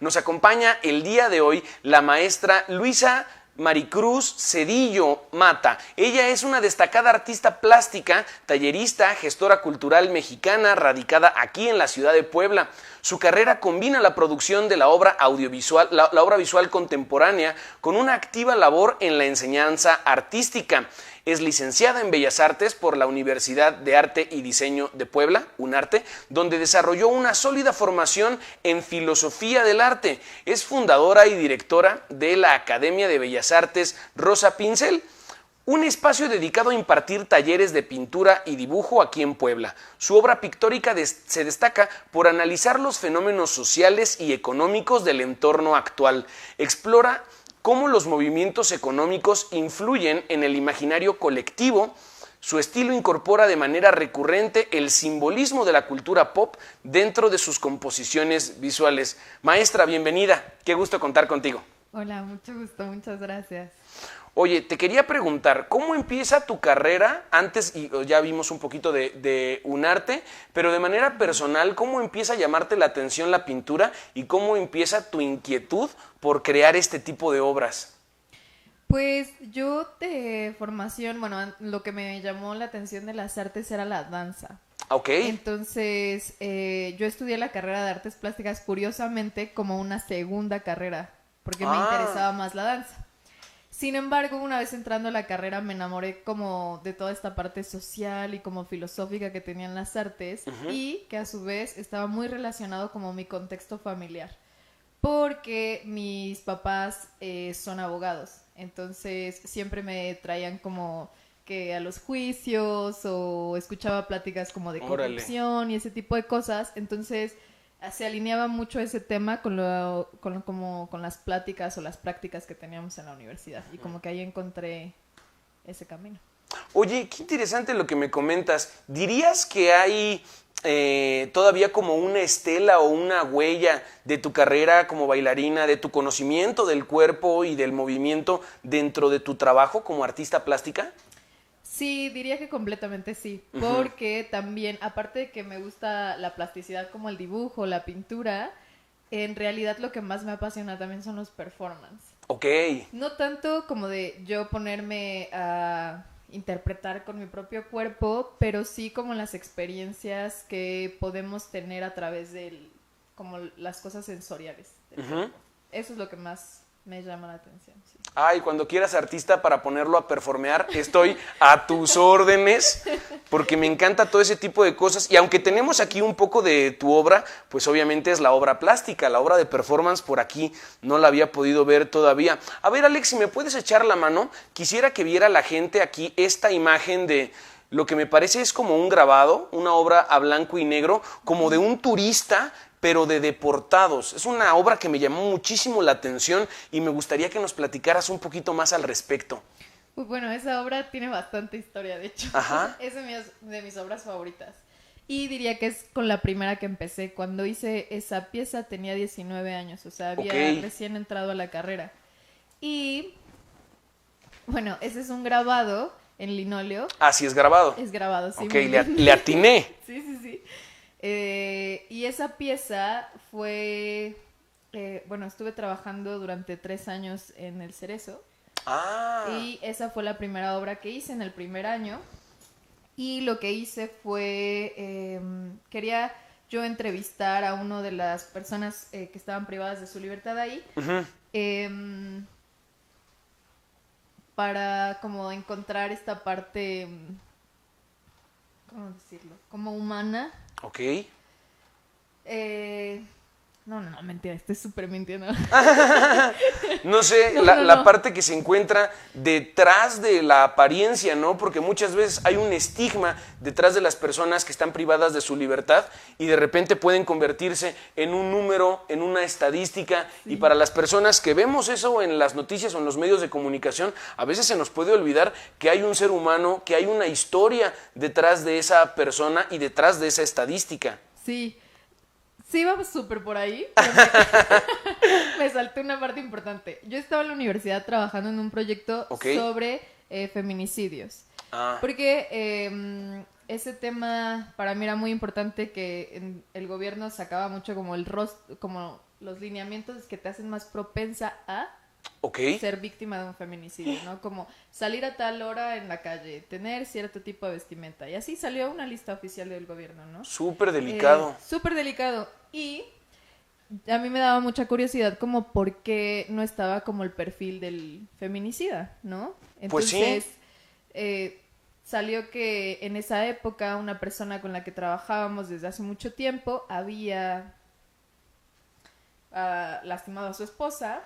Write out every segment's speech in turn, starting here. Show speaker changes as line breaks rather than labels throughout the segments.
Nos acompaña el día de hoy la maestra Luisa Maricruz Cedillo Mata. Ella es una destacada artista plástica, tallerista, gestora cultural mexicana, radicada aquí en la ciudad de Puebla. Su carrera combina la producción de la obra audiovisual, la obra visual contemporánea, con una activa labor en la enseñanza artística. Es licenciada en Bellas Artes por la Universidad de Arte y Diseño de Puebla, UNARTE, donde desarrolló una sólida formación en filosofía del arte. Es fundadora y directora de la Academia de Bellas Artes Rosa Pincel, un espacio dedicado a impartir talleres de pintura y dibujo aquí en Puebla. Su obra pictórica se destaca por analizar los fenómenos sociales y económicos del entorno actual. Explora cómo los movimientos económicos influyen en el imaginario colectivo. Su estilo incorpora de manera recurrente el simbolismo de la cultura pop dentro de sus composiciones visuales. Maestra, bienvenida. Qué gusto contar contigo.
Hola, mucho gusto, muchas gracias.
Oye, te quería preguntar, ¿cómo empieza tu carrera? Antes y ya vimos un poquito de UNARTE, pero de manera personal, ¿cómo empieza a llamarte la atención la pintura y cómo empieza tu inquietud por crear este tipo de obras?
Pues yo de formación, bueno, lo que me llamó la atención de las artes era la danza.
Ok.
Entonces, yo estudié la carrera de artes plásticas curiosamente como una segunda carrera, porque me interesaba más la danza. Sin embargo, una vez entrando a la carrera me enamoré como de toda esta parte social y como filosófica que tenían las artes y que a su vez estaba muy relacionado como mi contexto familiar, porque mis papás son abogados, entonces siempre me traían como que a los juicios o escuchaba pláticas como de corrupción y ese tipo de cosas, entonces se alineaba mucho ese tema con las pláticas o las prácticas que teníamos en la universidad y como que ahí encontré ese camino.
Oye, qué interesante lo que me comentas. ¿Dirías que hay todavía como una estela o una huella de tu carrera como bailarina, de tu conocimiento del cuerpo y del movimiento dentro de tu trabajo como artista plástica?
Sí, diría que completamente sí, porque también, aparte de que me gusta la plasticidad como el dibujo, la pintura, en realidad lo que más me apasiona también son los performance.
Ok.
No tanto como de yo ponerme a interpretar con mi propio cuerpo, pero sí como las experiencias que podemos tener a través de como las cosas sensoriales del cuerpo. Eso es lo que más me llama la atención, sí.
Ay, cuando quieras artista para ponerlo a performear, estoy a tus órdenes, porque me encanta todo ese tipo de cosas. Y aunque tenemos aquí un poco de tu obra, pues obviamente es la obra plástica, la obra de performance por aquí no la había podido ver todavía. A ver, Alex, si me puedes echar la mano, quisiera que viera la gente aquí esta imagen de lo que me parece es como un grabado, una obra a blanco y negro, como de un turista, pero de deportados. Es una obra que me llamó muchísimo la atención y me gustaría que nos platicaras un poquito más al respecto.
Pues bueno, esa obra tiene bastante historia, de hecho.
Ajá.
Es de mis obras favoritas. Y diría que es con la primera que empecé. Cuando hice esa pieza tenía 19 años, o sea, había recién entrado a la carrera. Y bueno, ese es un grabado en linóleo.
Ah, sí es grabado.
Es grabado, sí.
Ok, le atiné.
Sí, sí, sí. Y esa pieza fue, bueno, estuve trabajando durante 3 años en el Cerezo. Y esa fue la primera obra que hice en el primer año. Y lo que hice fue, quería yo entrevistar a una de las personas que estaban privadas de su libertad ahí. Para como encontrar esta parte, ¿cómo decirlo? Como humana.
Ok.
No, mentira, estoy súper mintiendo.
No sé, la parte que se encuentra detrás de la apariencia, ¿no? Porque muchas veces hay un estigma detrás de las personas que están privadas de su libertad y de repente pueden convertirse en un número, en una estadística. Sí. Y para las personas que vemos eso en las noticias o en los medios de comunicación, a veces se nos puede olvidar que hay un ser humano, que hay una historia detrás de esa persona y detrás de esa estadística.
Sí. Sí, iba súper por ahí, pero me salté una parte importante. Yo estaba en la universidad trabajando en un proyecto sobre feminicidios. Porque ese tema para mí era muy importante, que el gobierno sacaba mucho como como los lineamientos que te hacen más propensa a ser víctima de un feminicidio, ¿no? Como salir a tal hora en la calle, tener cierto tipo de vestimenta. Y así salió una lista oficial del gobierno, ¿no?
Súper delicado.
Súper delicado. Y a mí me daba mucha curiosidad como por qué no estaba como el perfil del feminicida, ¿no? Entonces,
pues sí.
Salió que en esa época una persona con la que trabajábamos desde hace mucho tiempo había lastimado a su esposa.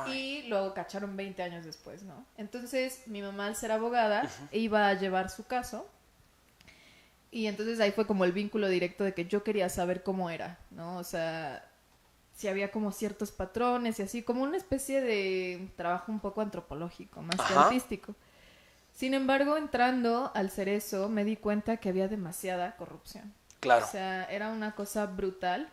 Y lo cacharon 20 años después, ¿no? Entonces, mi mamá, al ser abogada, iba a llevar su caso. Y entonces ahí fue como el vínculo directo de que yo quería saber cómo era, ¿no? O sea, si había como ciertos patrones y así, como una especie de trabajo un poco antropológico, más que artístico. Sin embargo, entrando al Cerezo, me di cuenta que había demasiada corrupción.
Claro.
O sea, era una cosa brutal.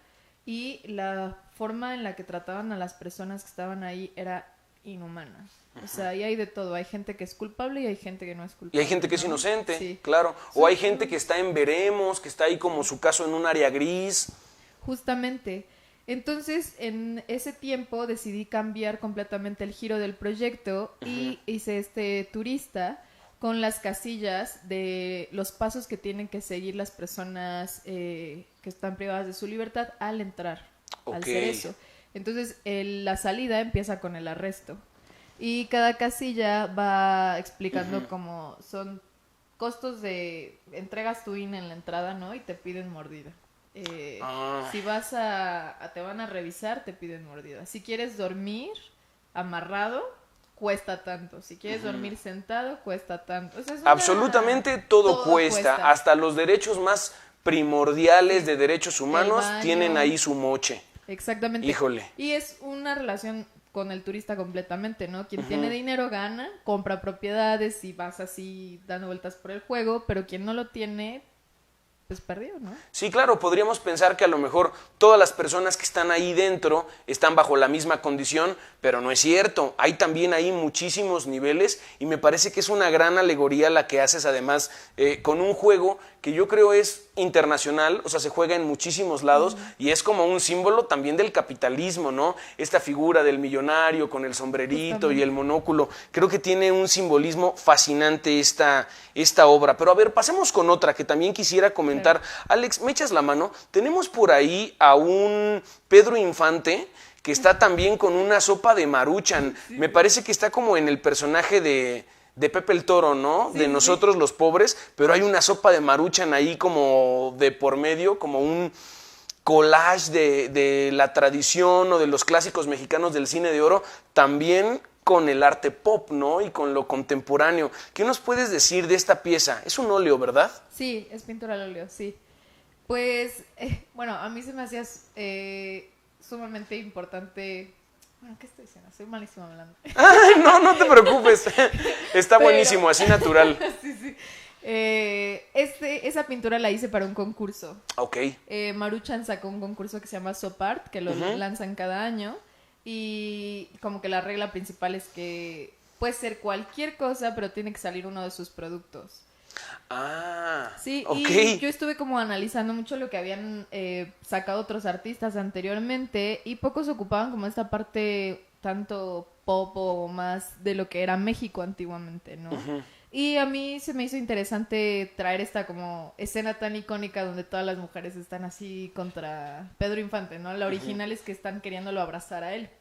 Y la forma en la que trataban a las personas que estaban ahí era inhumana. O sea, ahí hay de todo. Hay gente que es culpable y hay gente que no es culpable.
Y hay gente que es inocente,
sí.
Claro. O hay gente que está en veremos, que está ahí como su caso en un área gris.
Justamente. Entonces, en ese tiempo decidí cambiar completamente el giro del proyecto y hice este turista con las casillas de los pasos que tienen que seguir las personas que están privadas de su libertad al entrar al Cerezo. Entonces, la salida empieza con el arresto. Y cada casilla va explicando cómo son costos de... Entregas tu INE en la entrada, ¿no? Y te piden mordida. Si vas te van a revisar, te piden mordida. Si quieres dormir amarrado, cuesta tanto. Si quieres dormir sentado, cuesta tanto. O sea,
absolutamente todo cuesta. Hasta los derechos más primordiales de derechos humanos tienen ahí su moche.
Exactamente.
Híjole.
Y es una relación con el turista completamente, ¿no? Quien tiene dinero gana, compra propiedades y vas así dando vueltas por el juego, pero quien no lo tiene, pues perdió, ¿no?
Sí, claro, podríamos pensar que a lo mejor todas las personas que están ahí dentro están bajo la misma condición, pero no es cierto. Hay también ahí muchísimos niveles y me parece que es una gran alegoría la que haces además con un juego que yo creo es internacional, o sea, se juega en muchísimos lados y es como un símbolo también del capitalismo, ¿no? Esta figura del millonario con el sombrerito y el monóculo, creo que tiene un simbolismo fascinante esta obra. Pero a ver, pasemos con otra que también quisiera comentar. Alex, ¿me echas la mano? Tenemos por ahí a un Pedro Infante que está también con una sopa de Maruchan. Me parece que está como en el personaje de Pepe el Toro, ¿no? De nosotros los pobres, pero hay una sopa de Maruchan ahí como de por medio, como un collage de la tradición o de los clásicos mexicanos del cine de oro, también con el arte pop, ¿no? Y con lo contemporáneo. ¿Qué nos puedes decir de esta pieza? Es un óleo, ¿verdad?
Sí, es pintura al óleo, sí. Pues, bueno, a mí se me hacía sumamente importante... Bueno, ¿qué estoy diciendo? Soy malísimo hablando.
Ay, no te preocupes. Está buenísimo, así natural.
Sí. Esa pintura la hice para un concurso.
Ok.
Maruchan sacó un concurso que se llama Sopart, que lo lanzan cada año. Y como que la regla principal es que puede ser cualquier cosa, pero tiene que salir uno de sus productos. Sí, y yo estuve como analizando mucho lo que habían sacado otros artistas anteriormente y pocos ocupaban como esta parte tanto pop o más de lo que era México antiguamente, ¿no? Y a mí se me hizo interesante traer esta como escena tan icónica donde todas las mujeres están así contra Pedro Infante, ¿no? La original es que están queriéndolo abrazar a él.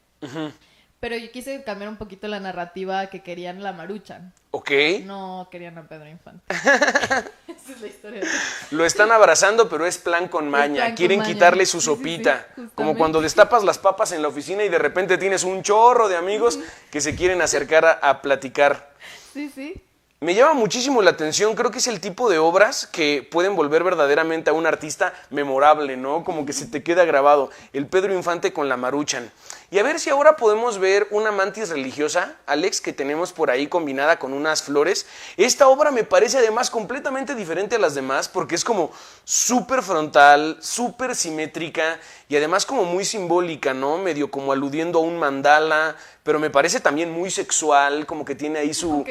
Pero yo quise cambiar un poquito la narrativa que querían la Maruchan.
Ok.
No querían a Pedro Infante. Esa es la historia.
Lo están abrazando, pero es plan con maña. Quieren quitarle su sopita. Como cuando destapas las papas en la oficina y de repente tienes un chorro de amigos que se quieren acercar a platicar.
Sí.
Me llama muchísimo la atención, creo que es el tipo de obras que pueden volver verdaderamente a un artista memorable, ¿no? Como que se te queda grabado, el Pedro Infante con la Maruchan. Y a ver si ahora podemos ver una mantis religiosa, Alex, que tenemos por ahí combinada con unas flores. Esta obra me parece además completamente diferente a las demás porque es como súper frontal, súper simétrica y además como muy simbólica, ¿no? Medio como aludiendo a un mandala, pero me parece también muy sexual, como que tiene ahí su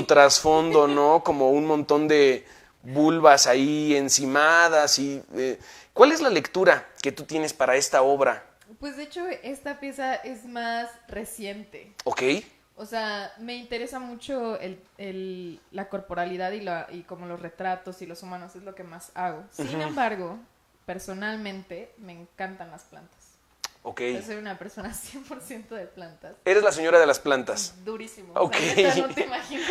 trasfondo, ¿no? Como un montón de vulvas ahí encimadas y... ¿cuál es la lectura que tú tienes para esta obra?
Pues de hecho esta pieza es más reciente.
Ok.
O sea, me interesa mucho la corporalidad y como los retratos y los humanos, es lo que más hago. Sin embargo, personalmente me encantan las plantas.
Ok.
Yo soy una persona 100% de plantas.
Eres la señora de las plantas.
Durísimo.
Ok.
O sea, neta, no te imaginas.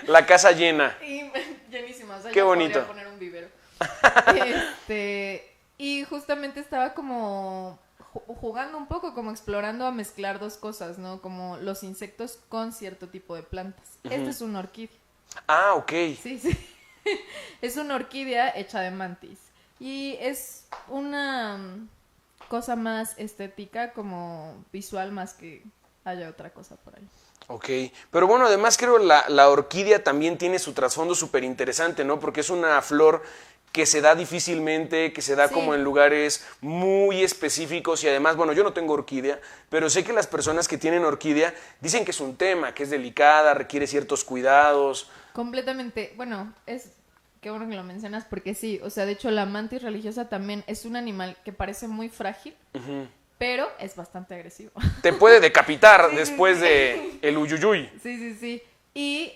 La casa llena.
Y llenísima. O sea,
Qué
yo
bonito.
podría poner un vivero. Y justamente estaba como jugando un poco, como explorando a mezclar dos cosas, ¿no? Como los insectos con cierto tipo de plantas. Esta es una orquídea.
Ah, ok.
Sí, sí. Es una orquídea hecha de mantis. Y es una cosa más estética, como visual, más que haya otra cosa por ahí.
Ok, pero bueno, además creo la orquídea también tiene su trasfondo súper interesante, ¿no? Porque es una flor que se da difícilmente, que se da
Sí.
como en lugares muy específicos y además, bueno, yo no tengo orquídea, pero sé que las personas que tienen orquídea dicen que es un tema, que es delicada, requiere ciertos cuidados.
Completamente, bueno, qué bueno que lo mencionas porque sí, o sea, de hecho la mantis religiosa también es un animal que parece muy frágil, pero es bastante agresivo.
Te puede decapitar
Sí,
después
sí.
de el uyuyuy.
Sí, sí, sí. Y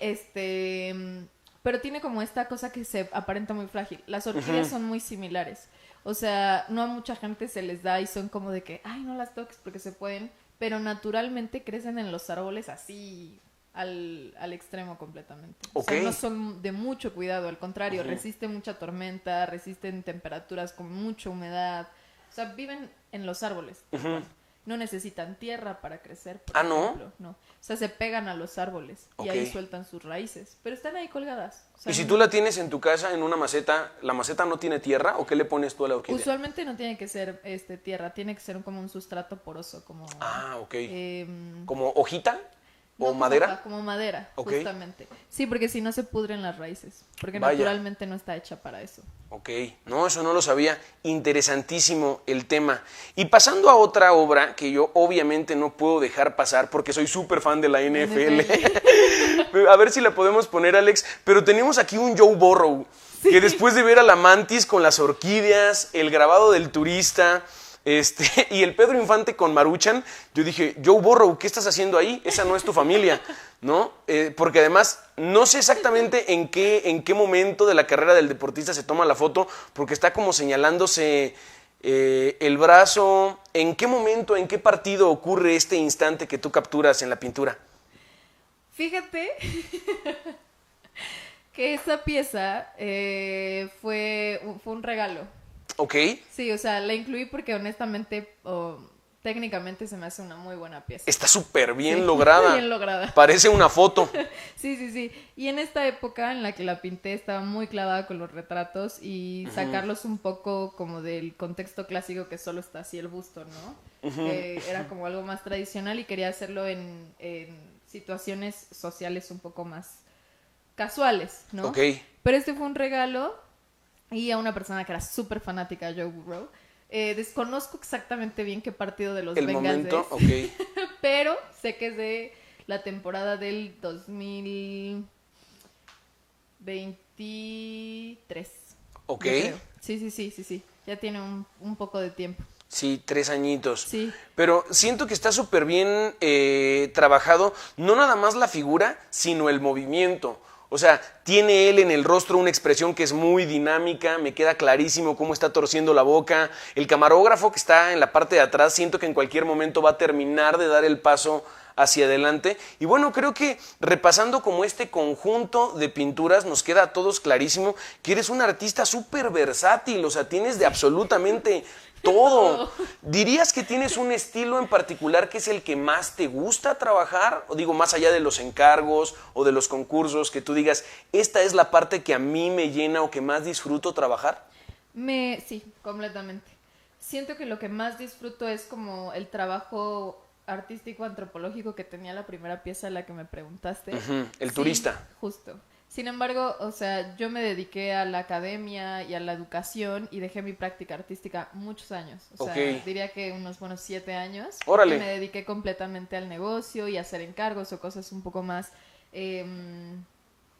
pero tiene como esta cosa que se aparenta muy frágil. Las orquídeas son muy similares. O sea, no a mucha gente se les da y son como de que, ay, no las toques porque se pueden, pero naturalmente crecen en los árboles así al extremo completamente. O sea,
Ok.
no son de mucho cuidado, al contrario, resisten mucha tormenta, resisten temperaturas con mucha humedad. O sea, viven en los árboles. No necesitan tierra para crecer, por
Ah, ¿no?
ejemplo. No. O sea, se pegan a los árboles y
Ok.
ahí sueltan sus raíces, pero están ahí colgadas. O sea,
Y si
no-
tú la tienes en tu casa en una maceta, ¿la maceta no tiene tierra o qué le pones tú a la orquídea?
Usualmente no tiene que ser tierra, tiene que ser como un sustrato poroso, como
Ah, ok.
em,
¿Como hojita
no
o
como
madera?
como madera,
Ok.
justamente. Sí, porque si no se pudren las raíces, porque
Vaya.
naturalmente no está hecha para eso.
Ok, no, eso no lo sabía. Interesantísimo el tema. Y pasando a otra obra que yo obviamente no puedo dejar pasar porque soy súper fan de la NFL. A ver si la podemos poner, Alex. Pero tenemos aquí un Joe Burrow, que después de ver a la mantis con las orquídeas, el grabado del turista, y el Pedro Infante con Maruchan, yo dije, Joe Burrow, ¿qué estás haciendo ahí? Esa no es tu familia, ¿no? Porque además no sé exactamente en qué momento de la carrera del deportista se toma la foto, porque está como señalándose el brazo. ¿En qué momento, en qué partido ocurre este instante que tú capturas en la pintura?
Fíjate que esa pieza fue un regalo.
Ok,
Sí, o sea, la incluí porque honestamente, técnicamente se me hace una muy buena pieza.
está súper bien
Sí,
lograda.
bien lograda.
Parece una foto.
Sí, sí, sí. Y en esta época en la que la pinté estaba muy clavada con los retratos y sacarlos un poco como del contexto clásico que solo está así el busto, ¿no? Que era como algo más tradicional y quería hacerlo en situaciones sociales un poco más casuales, ¿no?
Ok.
Pero este fue un regalo y a una persona que era súper fanática de Joe Burrow. Desconozco exactamente bien qué partido de los
El
Bengals
momento,
es,
ok.
pero sé que es de la temporada del 2023.
Ok.
yo creo. Sí, sí, sí, sí, sí. Ya tiene un poco de tiempo.
Sí, 3 añitos.
Sí.
Pero siento que está súper bien trabajado, no nada más la figura, sino el movimiento. O sea, tiene él en el rostro una expresión que es muy dinámica, me queda clarísimo cómo está torciendo la boca. El camarógrafo que está en la parte de atrás, siento que en cualquier momento va a terminar de dar el paso hacia adelante. Y bueno, creo que repasando como este conjunto de pinturas, nos queda a todos clarísimo que eres un artista súper versátil, o sea, tienes de absolutamente todo. ¿Dirías que tienes un estilo en particular que es el que más te gusta trabajar? O digo, más allá de los encargos o de los concursos, que tú digas, esta es la parte que a mí me llena o que más disfruto trabajar.
Sí, completamente. Siento que lo que más disfruto es como el trabajo artístico antropológico que tenía la primera pieza de la que me preguntaste.
El
Sí,
turista.
Justo. Sin embargo, o sea, yo me dediqué a la academia y a la educación y dejé mi práctica artística muchos años. O sea,
Ok.
diría que unos buenos 7 años.
Órale.
Y me dediqué completamente al negocio y a hacer encargos o cosas un poco más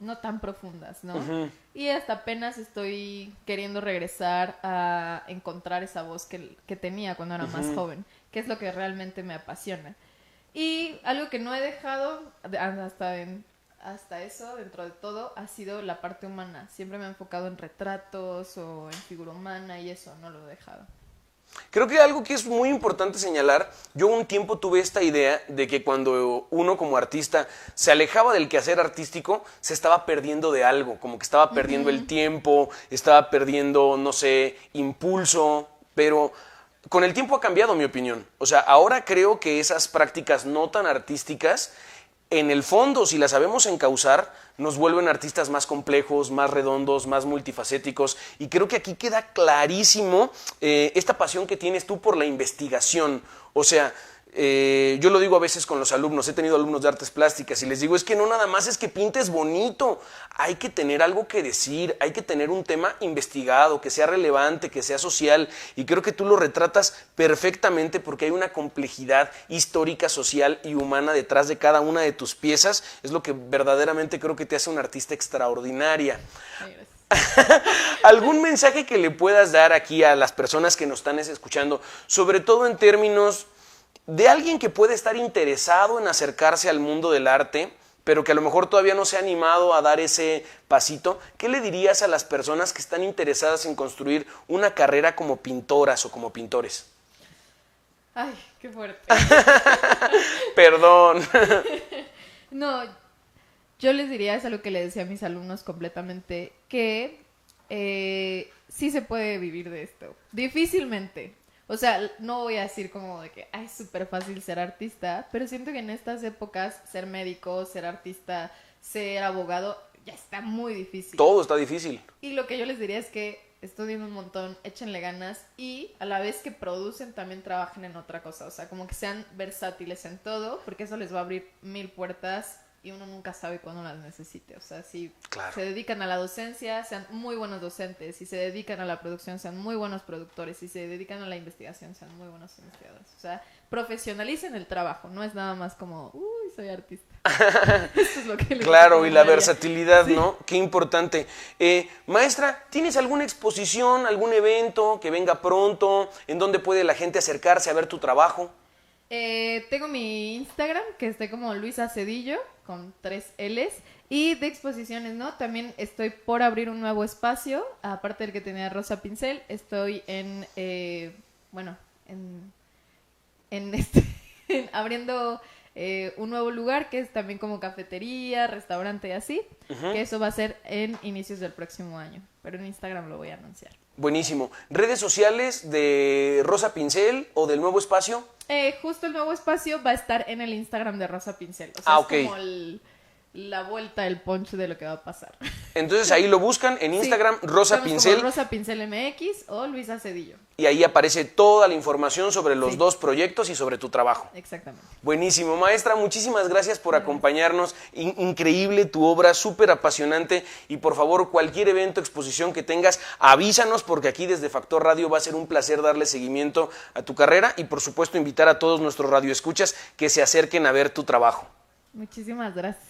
no tan profundas, ¿no?
Ujú.
Y hasta apenas estoy queriendo regresar a encontrar esa voz que tenía cuando era más joven, que es lo que realmente me apasiona. Y algo que no he dejado hasta eso, dentro de todo, ha sido la parte humana. Siempre me he enfocado en retratos o en figura humana y eso no lo he dejado.
Creo que algo que es muy importante señalar, yo un tiempo tuve esta idea de que cuando uno como artista se alejaba del quehacer artístico, se estaba perdiendo de algo, como que estaba perdiendo el tiempo, estaba perdiendo, no sé, impulso, pero con el tiempo ha cambiado mi opinión. O sea, ahora creo que esas prácticas no tan artísticas, en el fondo, si las sabemos encauzar, nos vuelven artistas más complejos, más redondos, más multifacéticos. Y creo que aquí queda clarísimo esta pasión que tienes tú por la investigación. O sea, yo lo digo a veces con los alumnos, he tenido alumnos de artes plásticas y les digo, es que no nada más es que pintes bonito, hay que tener algo que decir, hay que tener un tema investigado, que sea relevante, que sea social, y creo que tú lo retratas perfectamente porque hay una complejidad histórica, social y humana detrás de cada una de tus piezas, es lo que verdaderamente creo que te hace una artista extraordinaria.
Ay, gracias.
¿Algún mensaje que le puedas dar aquí a las personas que nos están escuchando, sobre todo en términos de alguien que puede estar interesado en acercarse al mundo del arte, pero que a lo mejor todavía no se ha animado a dar ese pasito? ¿Qué le dirías a las personas que están interesadas en construir una carrera como pintoras o como pintores?
Ay, qué fuerte.
Perdón.
No, yo les diría, es algo que le decía a mis alumnos completamente, que sí se puede vivir de esto. Difícilmente. O sea, no voy a decir como de que es súper fácil ser artista, pero siento que en estas épocas ser médico, ser artista, ser abogado, ya está muy difícil.
Todo está difícil.
Y lo que yo les diría es que estudien un montón, échenle ganas y a la vez que producen también trabajen en otra cosa. O sea, como que sean versátiles en todo, porque eso les va a abrir 1000 puertas y uno nunca sabe cuándo las necesite. O sea, si
Claro.
se dedican a la docencia, sean muy buenos docentes. Si se dedican a la producción, sean muy buenos productores. Si se dedican a la investigación, sean muy buenos investigadores. O sea, profesionalicen el trabajo. No es nada más como, uy, soy artista. Esto es lo que les
Claro, y la
recomendaría.
versatilidad,
Sí.
¿no? Qué importante. Maestra, ¿tienes alguna exposición, algún evento que venga pronto, en donde puede la gente acercarse a ver tu trabajo?
Tengo mi Instagram, que esté como Luisa Cedillo, con 3 L's. Y de exposiciones, ¿no? También estoy por abrir un nuevo espacio, aparte del que tenía Rosa Pincel. Estoy abriendo un nuevo lugar que es también como cafetería, restaurante y así. Que eso va a ser en inicios del próximo año. Pero en Instagram lo voy a anunciar.
Buenísimo. ¿Redes sociales de Rosa Pincel o del Nuevo Espacio?
Justo el nuevo espacio va a estar en el Instagram de Rosa Pincel. O sea,
Ok.
es como la vuelta, el punch de lo que va a pasar.
Entonces ahí lo buscan en Instagram,
Sí,
Rosa
estamos
Pincel,
como Rosa Pincel MX o Luisa Cedillo.
y ahí aparece toda la información sobre los
Sí.
dos proyectos y sobre tu trabajo.
Exactamente.
Buenísimo, maestra, muchísimas gracias por acompañarnos. Increíble tu obra, súper apasionante. Y por favor, cualquier evento, exposición que tengas, avísanos, porque aquí desde Factor Radio va a ser un placer darle seguimiento a tu carrera y por supuesto invitar a todos nuestros radioescuchas que se acerquen a ver tu trabajo.
Muchísimas gracias.